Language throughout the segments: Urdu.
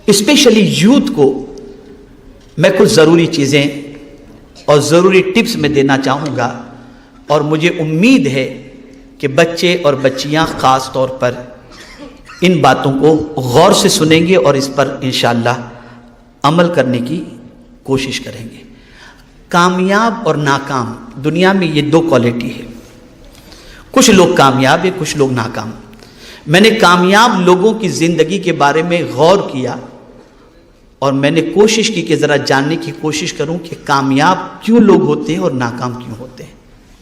اسپیشلی یوتھ کو میں کچھ ضروری چیزیں اور ضروری ٹپس میں دینا چاہوں گا، اور مجھے امید ہے کہ بچے اور بچیاں خاص طور پر ان باتوں کو غور سے سنیں گے اور اس پر انشاءاللہ عمل کرنے کی کوشش کریں گے۔ کامیاب اور ناکام، دنیا میں یہ دو کوالٹی ہے، کچھ لوگ کامیاب ہیں، کچھ لوگ ناکام۔ میں نے کامیاب لوگوں کی زندگی کے بارے میں غور کیا اور میں نے کوشش کی کہ ذرا جاننے کی کوشش کروں کہ کامیاب کیوں لوگ ہوتے ہیں اور ناکام کیوں ہوتے ہیں۔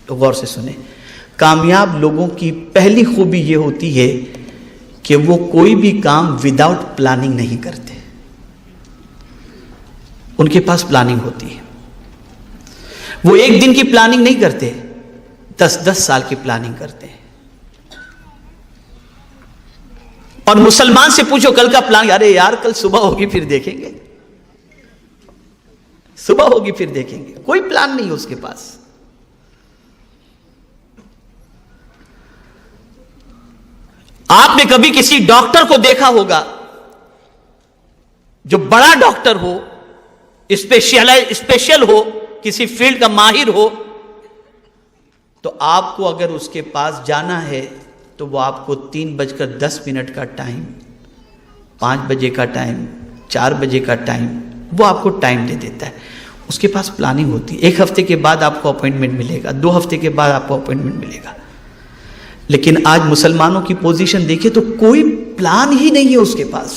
تو غور سے سنیں، کامیاب لوگوں کی پہلی خوبی یہ ہوتی ہے کہ وہ کوئی بھی کام وداؤٹ پلاننگ نہیں کرتے، ان کے پاس پلاننگ ہوتی ہے۔ وہ ایک دن کی پلاننگ نہیں کرتے، 10 سال کی پلاننگ کرتے ہیں۔ اور مسلمان سے پوچھو کل کا پلان، ارے یار کل صبح ہوگی پھر دیکھیں گے، صبح ہوگی پھر دیکھیں گے، کوئی پلان نہیں ہے اس کے پاس۔ آپ نے کبھی کسی ڈاکٹر کو دیکھا ہوگا جو بڑا ڈاکٹر ہو، اسپیشل ہو، کسی فیلڈ کا ماہر ہو، تو آپ کو اگر اس کے پاس جانا ہے تو وہ آپ کو 3:10 کا ٹائم، 5 بجے کا ٹائم، 4 بجے کا ٹائم، وہ آپ کو ٹائم دے دیتا ہے۔ اس کے پاس پلاننگ ہوتی ہے، 1 ہفتے کے بعد آپ کو اپوائنٹمنٹ ملے گا، 2 ہفتے کے بعد آپ کو اپوائنٹمنٹ ملے گا۔ لیکن آج مسلمانوں کی پوزیشن دیکھیں تو کوئی پلان ہی نہیں ہے اس کے پاس،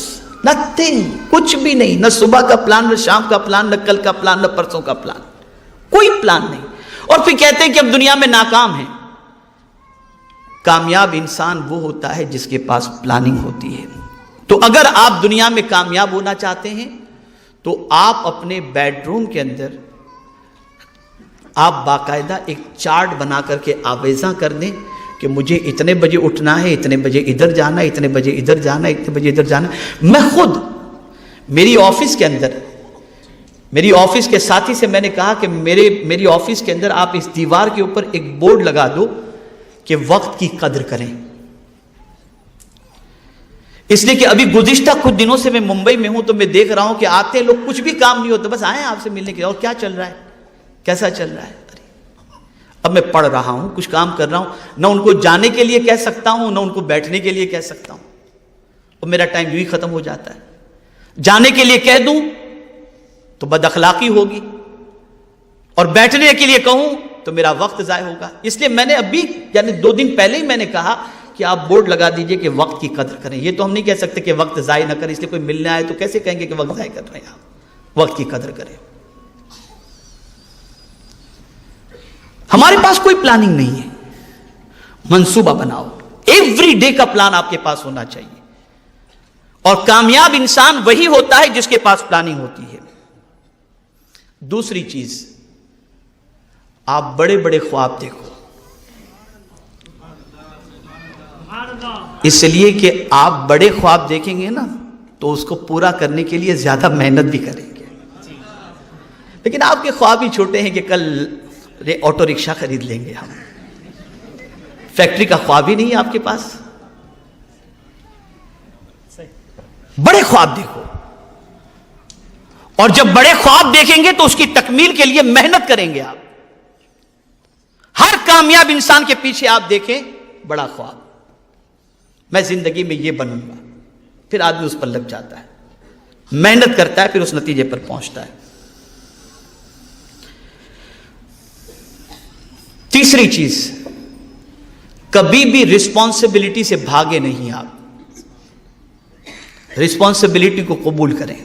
نتھنگ، کچھ بھی نہیں، نہ صبح کا پلان، نہ شام کا پلان، نہ کل کا پلان، نہ پرسوں کا پلان، کوئی پلان نہیں۔ اور پھر کہتے ہیں کہ اب دنیا میں ناکام ہیں۔ کامیاب انسان وہ ہوتا ہے جس کے پاس پلاننگ ہوتی ہے۔ تو اگر آپ دنیا میں کامیاب ہونا چاہتے ہیں تو آپ اپنے بیڈ روم کے اندر آپ باقاعدہ ایک چارٹ بنا کر کے آویزاں کر دیں کہ مجھے اتنے بجے اٹھنا ہے، اتنے بجے ادھر جانا ہے، اتنے بجے ادھر جانا ہے، اتنے بجے ادھر جانا ہے۔ میں خود میری آفس کے اندر، میری آفس کے ساتھی سے میں نے کہا کہ میری آفس کے اندر آپ اس دیوار کے اوپر ایک بورڈ لگا دو کہ وقت کی قدر کریں، اس لیے کہ ابھی گزشتہ کچھ دنوں سے میں ممبئی میں ہوں تو میں دیکھ رہا ہوں کہ آتے لوگ کچھ بھی کام نہیں ہوتا، بس آئے آپ سے ملنے کے لیے، اور کیا چل رہا ہے، کیسا چل رہا ہے۔ اب میں پڑھ رہا ہوں، کچھ کام کر رہا ہوں، نہ ان کو جانے کے لیے کہہ سکتا ہوں، نہ ان کو بیٹھنے کے لیے کہہ سکتا ہوں، اور میرا ٹائم یوں ہی ختم ہو جاتا ہے۔ جانے کے لیے کہہ دوں تو بد اخلاقی ہوگی، اور بیٹھنے کے لیے کہوں تو میرا وقت ضائع ہوگا۔ اس لیے میں نے ابھی یعنی 2 دن پہلے ہی میں نے کہا کہ آپ بورڈ لگا دیجئے کہ وقت کی قدر کریں۔ یہ تو ہم نہیں کہہ سکتے کہ وقت ضائع نہ کریں، اس لیے کوئی ملنے آئے تو کیسے کہیں گے کہ وقت ضائع کر رہے ہیں آپ، وقت کی قدر کریں۔ ہمارے پاس کوئی پلاننگ نہیں ہے، منصوبہ بناؤ، ایوری ڈے کا پلان آپ کے پاس ہونا چاہیے۔ اور کامیاب انسان وہی ہوتا ہے جس کے پاس پلاننگ ہوتی ہے۔ دوسری چیز، آپ بڑے بڑے خواب دیکھو، اس لیے کہ آپ بڑے خواب دیکھیں گے نا تو اس کو پورا کرنے کے لیے زیادہ محنت بھی کریں گے۔ لیکن آپ کے خواب ہی چھوٹے ہیں کہ کل آٹو رکشہ خرید لیں گے ہم، فیکٹری کا خواب ہی نہیں ہے آپ کے پاس۔ بڑے خواب دیکھو، اور جب بڑے خواب دیکھیں گے تو اس کی تکمیل کے لیے محنت کریں گے آپ۔ ہر کامیاب انسان کے پیچھے آپ دیکھیں بڑا خواب، میں زندگی میں یہ بنوں گا، پھر آدمی اس پر لگ جاتا ہے، محنت کرتا ہے، پھر اس نتیجے پر پہنچتا ہے۔ تیسری چیز، کبھی بھی رسپانسبلٹی سے بھاگے نہیں آپ، رسپانسبلٹی کو قبول کریں،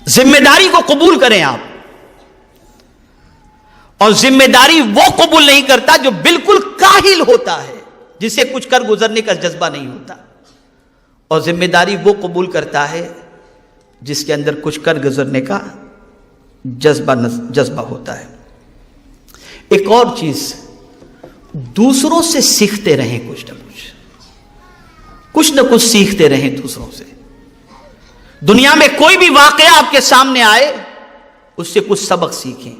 ذمہ داری کو قبول کریں آپ۔ اور ذمہ داری وہ قبول نہیں کرتا جو بالکل کاہل ہوتا ہے، جسے کچھ کر گزرنے کا جذبہ نہیں ہوتا، اور ذمہ داری وہ قبول کرتا ہے جس کے اندر کچھ کر گزرنے کا جذبہ ہوتا ہے۔ ایک اور چیز، دوسروں سے سیکھتے رہیں، کچھ نہ کچھ سیکھتے رہیں دوسروں سے۔ دنیا میں کوئی بھی واقعہ آپ کے سامنے آئے اس سے کچھ سبق سیکھیں،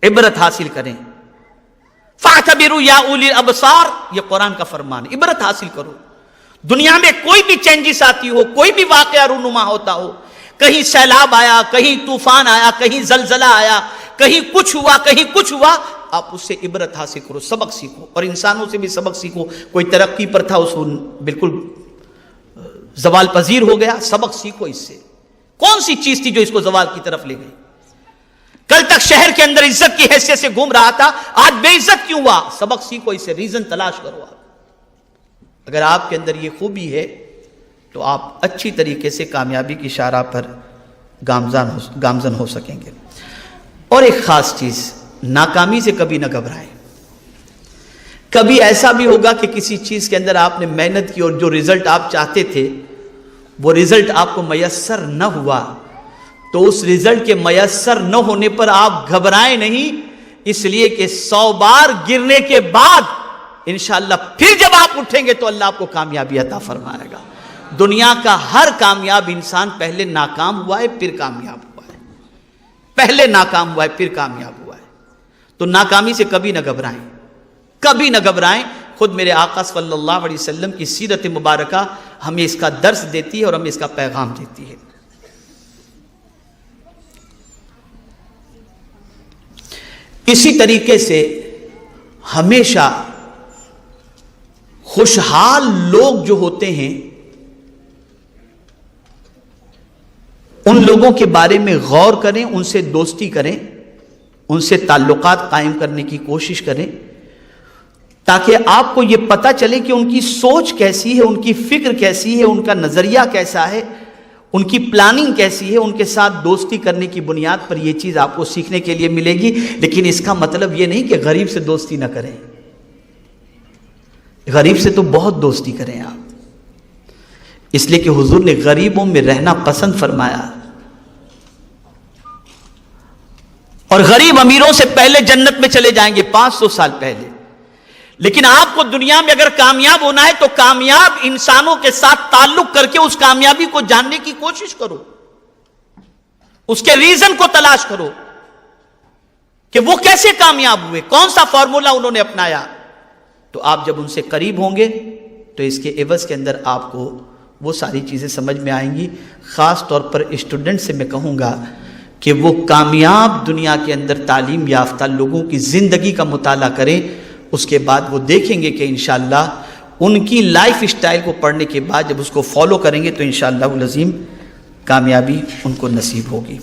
عبرت حاصل کریں۔ فَاعْتَبِرُوا يَا أُولِي الْأَبْصَارِ، یہ قرآن کا فرمان ہے، عبرت حاصل کرو۔ دنیا میں کوئی بھی چینجز آتی ہو، کوئی بھی واقعہ رونما ہوتا ہو، کہیں سیلاب آیا، کہیں طوفان آیا، کہیں زلزلہ آیا، کہیں کچھ ہوا، کہیں کچھ ہوا، آپ اس سے عبرت حاصل کرو، سبق سیکھو، اور انسانوں سے بھی سبق سیکھو۔ کوئی ترقی پر تھا، اس کو بالکل زوال پذیر ہو گیا، سبق سیکھو اس سے۔ کون سی چیز تھی جو اس کو زوال کی طرف لے گئی؟ کل تک شہر کے اندر عزت کی حیثیت سے گھوم رہا تھا، آج بے عزت کیوں ہوا؟ سبق سیکھو اس سے، ریزن تلاش کرو۔ آپ اگر آپ کے اندر یہ خوبی ہے تو آپ اچھی طریقے سے کامیابی کی شاہراہ پر گامزن ہو سکیں گے۔ اور ایک خاص چیز، ناکامی سے کبھی نہ گھبرائیں۔ کبھی ایسا بھی ہوگا کہ کسی چیز کے اندر آپ نے محنت کی اور جو رزلٹ آپ چاہتے تھے وہ رزلٹ آپ کو میسر نہ ہوا، تو اس رزلٹ کے میسر نہ ہونے پر آپ گھبرائیں نہیں، اس لیے کہ 100 بار گرنے کے بعد انشاءاللہ پھر جب آپ اٹھیں گے تو اللہ آپ کو کامیابی عطا فرمائے گا۔ دنیا کا ہر کامیاب انسان پہلے ناکام ہوا ہے پھر کامیاب ہوا ہے، پہلے ناکام ہوا ہے پھر کامیاب ہوا ہے۔ تو ناکامی سے کبھی نہ گھبرائیں، کبھی نہ گھبرائیں۔ خود میرے آقا صلی اللہ علیہ وسلم کی سیرت مبارکہ ہمیں اس کا درس دیتی ہے اور ہمیں اس کا پیغام دیتی ہے۔ اسی طریقے سے ہمیشہ خوشحال لوگ جو ہوتے ہیں ان لوگوں کے بارے میں غور کریں، ان سے دوستی کریں، ان سے تعلقات قائم کرنے کی کوشش کریں، تاکہ آپ کو یہ پتہ چلے کہ ان کی سوچ کیسی ہے، ان کی فکر کیسی ہے، ان کا نظریہ کیسا ہے، ان کی پلاننگ کیسی ہے۔ ان کے ساتھ دوستی کرنے کی بنیاد پر یہ چیز آپ کو سیکھنے کے لیے ملے گی، لیکن اس کا مطلب یہ نہیں کہ غریب سے دوستی نہ کریں۔ غریب سے تو بہت دوستی کریں آپ، اس لیے کہ حضور نے غریبوں میں رہنا پسند فرمایا، اور غریب امیروں سے پہلے جنت میں چلے جائیں گے 500 سال پہلے۔ لیکن آپ کو دنیا میں اگر کامیاب ہونا ہے تو کامیاب انسانوں کے ساتھ تعلق کر کے اس کامیابی کو جاننے کی کوشش کرو، اس کے ریزن کو تلاش کرو کہ وہ کیسے کامیاب ہوئے، کون سا فارمولا انہوں نے اپنایا۔ تو آپ جب ان سے قریب ہوں گے تو اس کے عوض کے اندر آپ کو وہ ساری چیزیں سمجھ میں آئیں گی۔ خاص طور پر اسٹوڈنٹ سے میں کہوں گا کہ وہ کامیاب دنیا کے اندر تعلیم یافتہ لوگوں کی زندگی کا مطالعہ کریں، اس کے بعد وہ دیکھیں گے کہ انشاءاللہ ان کی لائف اسٹائل کو پڑھنے کے بعد جب اس کو فالو کریں گے تو انشاءاللہ العظیم کامیابی ان کو نصیب ہوگی۔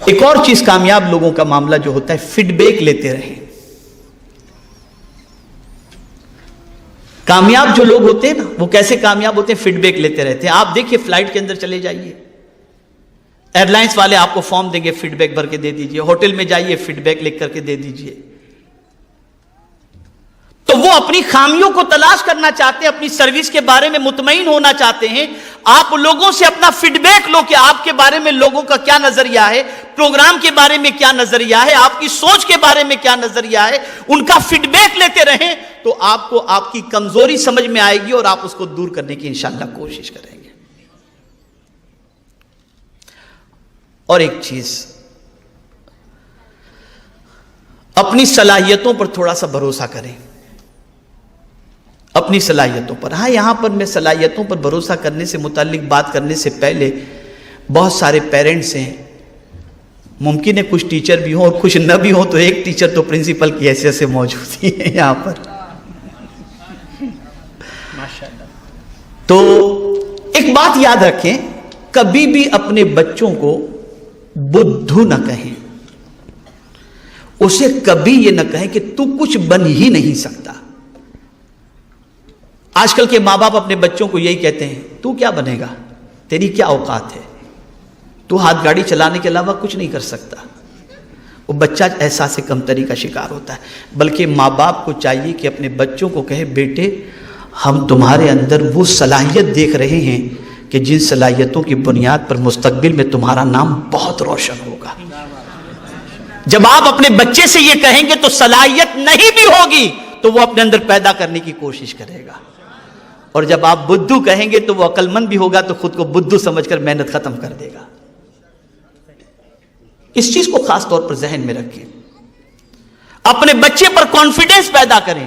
ایک اور چیز کامیاب لوگوں کا معاملہ جو ہوتا ہے، فیڈ بیک لیتے رہیں۔ کامیاب جو لوگ ہوتے ہیں نا، وہ کیسے کامیاب ہوتے ہیں؟ فیڈ بیک لیتے رہتے ہیں۔ آپ دیکھیے فلائٹ کے اندر چلے جائیے، ایئر لائنس والے آپ کو فارم دیں گے، فیڈ بیک بھر کے دے دیجئے، ہوٹل میں جائیے فیڈ بیک لکھ کر کے دے دیجئے۔ تو وہ اپنی خامیوں کو تلاش کرنا چاہتے ہیں، اپنی سروس کے بارے میں مطمئن ہونا چاہتے ہیں۔ آپ لوگوں سے اپنا فیڈ بیک لو کہ آپ کے بارے میں لوگوں کا کیا نظریہ ہے، پروگرام کے بارے میں کیا نظریہ ہے، آپ کی سوچ کے بارے میں کیا نظریہ ہے، ان کا فیڈ بیک لیتے رہیں تو آپ کو آپ کی کمزوری سمجھ میں آئے گی اور آپ اس کو دور کرنے کی انشاءاللہ کوشش کریں گے۔ اور ایک چیز، اپنی صلاحیتوں پر تھوڑا سا بھروسہ کریں، اپنی صلاحیتوں پر۔ ہاں، یہاں پر میں صلاحیتوں پر بھروسہ کرنے سے متعلق بات کرنے سے پہلے بہت سارے پیرنٹس ہیں، ممکن ہے کچھ ٹیچر بھی ہوں اور کچھ نہ بھی ہوں، تو ایک ٹیچر تو پرنسپل کی حیثیت سے موجود ہی ہے یہاں پر۔ تو ایک بات یاد رکھیں، کبھی بھی اپنے بچوں کو بدھو نہ کہیں، اسے کبھی یہ نہ کہیں کہ تو کچھ بن ہی نہیں سکتا۔ آج کل کے ماں باپ اپنے بچوں کو یہی کہتے ہیں، تو کیا بنے گا، تیری کیا اوقات ہے، تو ہاتھ گاڑی چلانے کے علاوہ کچھ نہیں کر سکتا۔ وہ بچہ احساس کمتری کا شکار ہوتا ہے۔ بلکہ ماں باپ کو چاہیے کہ اپنے بچوں کو کہے، بیٹے ہم تمہارے اندر وہ صلاحیت دیکھ رہے ہیں کہ جن صلاحیتوں کی بنیاد پر مستقبل میں تمہارا نام بہت روشن ہوگا۔ جب آپ اپنے بچے سے یہ کہیں گے تو صلاحیت نہیں بھی ہوگی تو وہ اپنے اندر پیدا کرنے کی کوشش کرے گا، اور جب آپ بدھو کہیں گے تو وہ عقل مند بھی ہوگا تو خود کو بدھو سمجھ کر محنت ختم کر دے گا۔ اس چیز کو خاص طور پر ذہن میں رکھیں، اپنے بچے پر کانفیڈنس پیدا کریں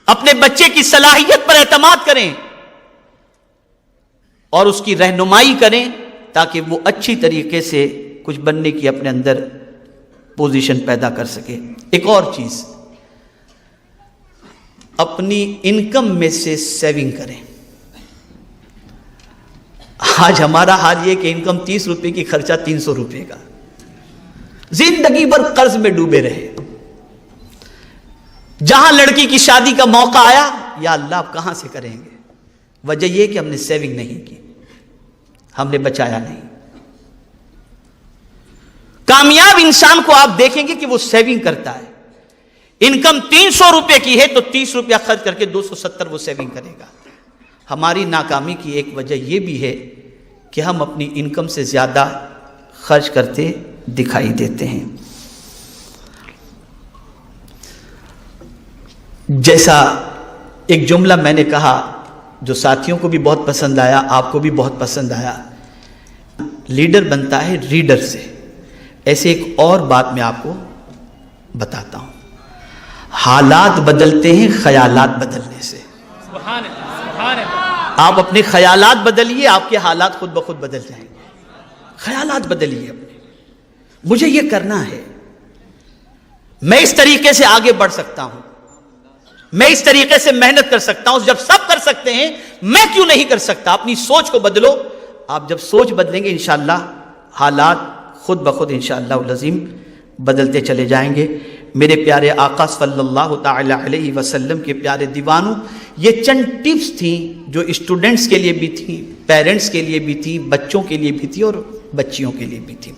اپنے بچے کی صلاحیت پر اعتماد کریں اور اس کی رہنمائی کریں تاکہ وہ اچھی طریقے سے کچھ بننے کی اپنے اندر پوزیشن پیدا کر سکے۔ ایک اور چیز، اپنی انکم میں سے سیونگ کریں۔ آج ہمارا حال یہ کہ انکم 30 روپے کی، خرچہ 300 روپے کا، زندگی بھر قرض میں ڈوبے رہے۔ جہاں لڑکی کی شادی کا موقع آیا، یا اللہ آپ کہاں سے کریں گے؟ وجہ یہ کہ ہم نے سیونگ نہیں کی، ہم نے بچایا نہیں۔ کامیاب انسان کو آپ دیکھیں گے کہ وہ سیونگ کرتا ہے۔ انکم 300 روپے کی ہے تو 30 روپیہ خرچ کر کے 270 وہ سیونگ کرے گا۔ ہماری ناکامی کی ایک وجہ یہ بھی ہے کہ ہم اپنی انکم سے زیادہ خرچ کرتے دکھائی دیتے ہیں۔ جیسا ایک جملہ میں نے کہا جو ساتھیوں کو بھی بہت پسند آیا، آپ کو بھی بہت پسند آیا، لیڈر بنتا ہے ریڈر سے۔ ایسے ایک اور بات میں آپ کو بتاتا ہوں، حالات بدلتے ہیں خیالات بدلنے سے۔ آپ اپنے خیالات بدلیے، آپ کے حالات خود بخود بدل جائیں گے۔ خیالات بدلیے اپنے، مجھے یہ کرنا ہے، میں اس طریقے سے آگے بڑھ سکتا ہوں، میں اس طریقے سے محنت کر سکتا ہوں، جب سب کر سکتے ہیں میں کیوں نہیں کر سکتا؟ اپنی سوچ کو بدلو۔ آپ جب سوچ بدلیں گے انشاءاللہ حالات خود بخود انشاءاللہ العظیم بدلتے چلے جائیں گے۔ میرے پیارے آقا صلی اللہ تعالی علیہ وسلم کے پیارے دیوانوں، یہ چند ٹپس تھیں جو اسٹوڈنٹس کے لیے بھی تھیں، پیرنٹس کے لیے بھی تھیں، بچوں کے لیے بھی تھی اور بچیوں کے لیے بھی تھی۔